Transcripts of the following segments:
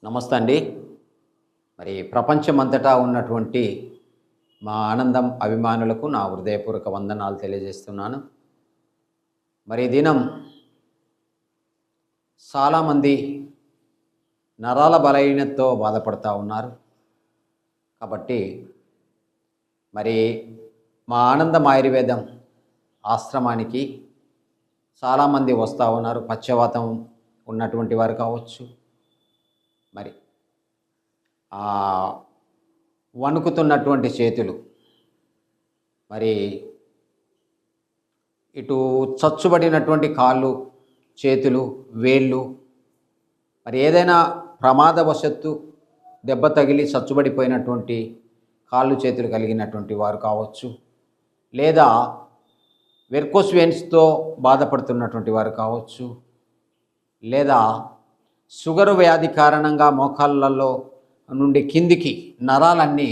నమస్తే అండి. మరి ప్రపంచమంతటా ఉన్నటువంటి మా ఆనందం అభిమానులకు నా హృదయపూర్వక వందనాలు తెలియజేస్తున్నాను. మరి ఈ దినం చాలామంది నరాల బలహీనతతో బాధపడతా ఉన్నారు. కాబట్టి మరి మా ఆనందం ఆయుర్వేదం ఆశ్రమానికి చాలామంది వస్తూ ఉన్నారు. పక్షవాతం ఉన్నటువంటి వారు కావచ్చు, మరి వణుకుతున్నటువంటి చేతులు, మరి ఇటు చచ్చుబడినటువంటి కాళ్ళు, చేతులు, వేళ్ళు, మరి ఏదైనా ప్రమాదవశత్తు దెబ్బ తగిలి చచ్చుబడిపోయినటువంటి కాళ్ళు చేతులు కలిగినటువంటి వారు కావచ్చు, లేదా వెర్కోస్ వెయిన్స్తో బాధపడుతున్నటువంటి వారు కావచ్చు, లేదా షుగరు వ్యాధి కారణంగా మోకాళ్ళల్లో నుండి కిందికి నరాలన్నీ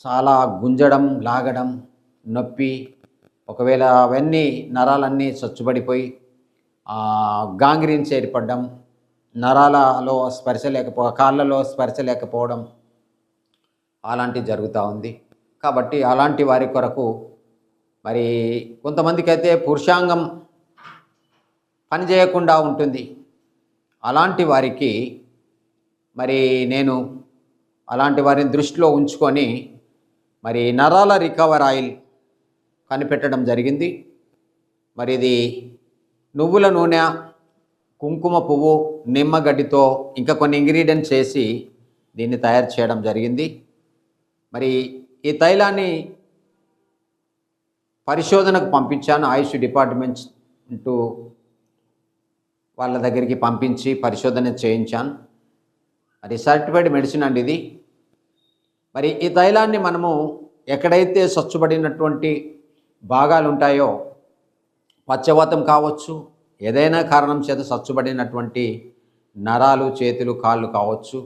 చాలా గుంజడం, లాగడం, నొప్పి, ఒకవేళ అవన్నీ నరాలన్నీ చచ్చుబడిపోయి గాంగ్రీన్స్ ఏర్పడడం, నరాలలో స్పర్శ కాళ్ళలో స్పర్శ లేకపోవడం అలాంటివి జరుగుతూ ఉంది. కాబట్టి అలాంటి వారి కొరకు మరి కొంతమందికి అయితే పురుషాంగం పనిచేయకుండా ఉంటుంది. అలాంటి వారికి మరి నేను అలాంటి వారిని దృష్టిలో ఉంచుకొని మరి నరాల రికవర్ ఆయిల్ కనిపెట్టడం జరిగింది. మరి ఇది నువ్వుల నూనె, కుంకుమ పువ్వు, నిమ్మగడ్డితో ఇంకా కొన్ని ఇంగ్రీడియంట్స్ చేసి దీన్ని తయారు చేయడం జరిగింది. మరి ఈ తైలాన్ని పరిశోధనకు పంపించాను. ఆయుష్ డిపార్ట్మెంట్ వాళ్ళ దగ్గరికి పంపించి పరిశోధన చేయించాను. మరి సర్టిఫైడ్ మెడిసిన్ అండి ఇది. మరి ఈ తైలాన్ని మనము ఎక్కడైతే స్వచ్ఛబడినటువంటి భాగాలు ఉంటాయో, పక్షవాతం కావచ్చు, ఏదైనా కారణం చేత స్వచ్ఛబడినటువంటి నరాలు, చేతులు, కాళ్ళు కావచ్చు,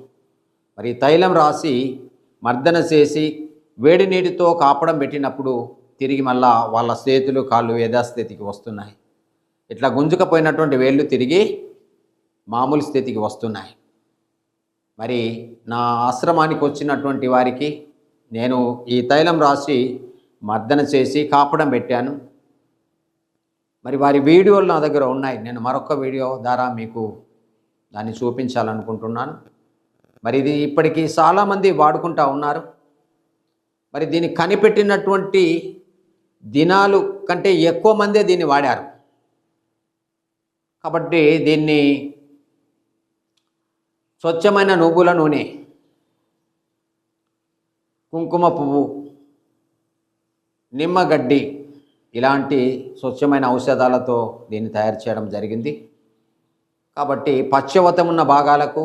మరి తైలం రాసి మర్దన చేసి వేడి నీటితో కాపడం పెట్టినప్పుడు తిరిగి మళ్ళా వాళ్ళ చేతులు, కాళ్ళు యథాస్థితికి వస్తున్నాయి. ఇట్లా గుంజుకపోయినటువంటి వేళ్ళు తిరిగి మామూలు స్థితికి వస్తున్నాయి. మరి నా ఆశ్రమానికి వచ్చినటువంటి వారికి నేను ఈ తైలం రాసి మర్దన చేసి కాపడం పెట్టాను. మరి వారి వీడియోలు నా దగ్గర ఉన్నాయి. నేను మరొక వీడియో ద్వారా మీకు దాన్ని చూపించాలనుకుంటున్నాను. మరి ఇది ఇప్పటికీ చాలామంది వాడుకుంటూ ఉన్నారు. మరి దీన్ని కనిపెట్టినటువంటి దినాలు కంటే ఎక్కువ మందే దీన్ని వాడారు. కాబట్టి దీన్ని స్వచ్ఛమైన నువ్వుల నూనె, కుంకుమ పువ్వు, నిమ్మగడ్డి ఇలాంటి స్వచ్ఛమైన ఔషధాలతో దీన్ని తయారు చేయడం జరిగింది. కాబట్టి పక్షవాతం ఉన్న భాగాలకు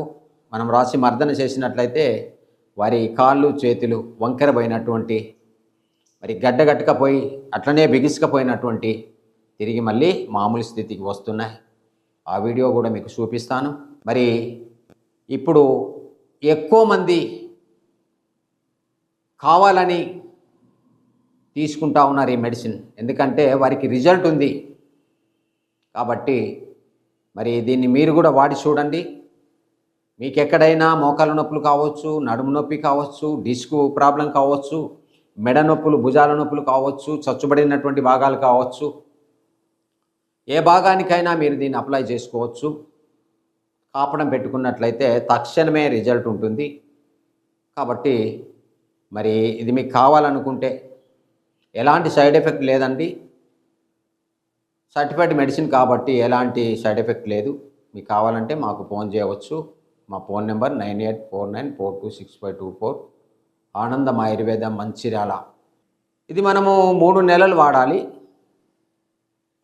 మనం రాసి మర్దన చేసినట్లయితే వారి కాళ్ళు, చేతులు వంకరపోయినటువంటి, మరి గడ్డగట్టుకపోయి అట్లనే బిగుసుకపోయినటువంటి తిరిగి మళ్ళీ మామూలు స్థితికి వస్తున్నాయి. ఆ వీడియో కూడా మీకు చూపిస్తాను. మరి ఇప్పుడు ఎక్కువ మంది కావాలని తీసుకుంటా ఉన్నారు ఈ మెడిసిన్. ఎందుకంటే వారికి రిజల్ట్ ఉంది. కాబట్టి మరి దీన్ని మీరు కూడా వాడి చూడండి. మీకు ఎక్కడైనా మోకాళ్ళ నొప్పులు కావచ్చు, నడుము నొప్పి కావచ్చు, డిస్క్ ప్రాబ్లం కావచ్చు, మెడ నొప్పులు, భుజాల నొప్పులు కావచ్చు, చచ్చుబడినటువంటి భాగాలు కావచ్చు, ఏ భాగానికైనా మీరు దీన్ని అప్లై చేసుకోవచ్చు. కాపడం పెట్టుకున్నట్లయితే తక్షణమే రిజల్ట్ ఉంటుంది. కాబట్టి మరి ఇది మీకు కావాలనుకుంటే ఎలాంటి సైడ్ ఎఫెక్ట్ లేదండి. సర్టిఫైడ్ మెడిసిన్ కాబట్టి ఎలాంటి సైడ్ ఎఫెక్ట్ లేదు. మీకు కావాలంటే మాకు ఫోన్ చేయవచ్చు. మా ఫోన్ నెంబర్ 9849426524, ఆనందం ఆయుర్వేదం, మంచిర్యాల. ఇది మనము 3 నెలలు వాడాలి.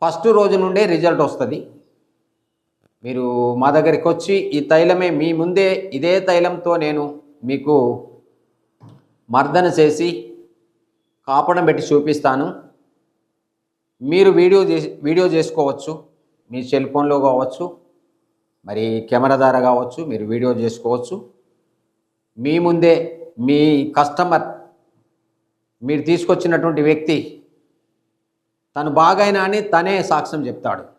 ఫస్ట్ రోజు నుండే రిజల్ట్ వస్తుంది. మీరు మా దగ్గరికి వచ్చి ఈ తైలమే మీ ముందే ఇదే తైలంతో నేను మీకు మర్దన చేసి కాపడం పెట్టి చూపిస్తాను. మీరు వీడియో చేసుకోవచ్చు. మీ సెల్ ఫోన్లో కావచ్చు, మరి కెమెరా ద్వారా కావచ్చు, మీరు వీడియో చేసుకోవచ్చు. మీ ముందే మీ కస్టమర్, మీరు తీసుకొచ్చినటువంటి వ్యక్తి తను బాగైనా అని తనే సాక్ష్యం చెప్తాడు.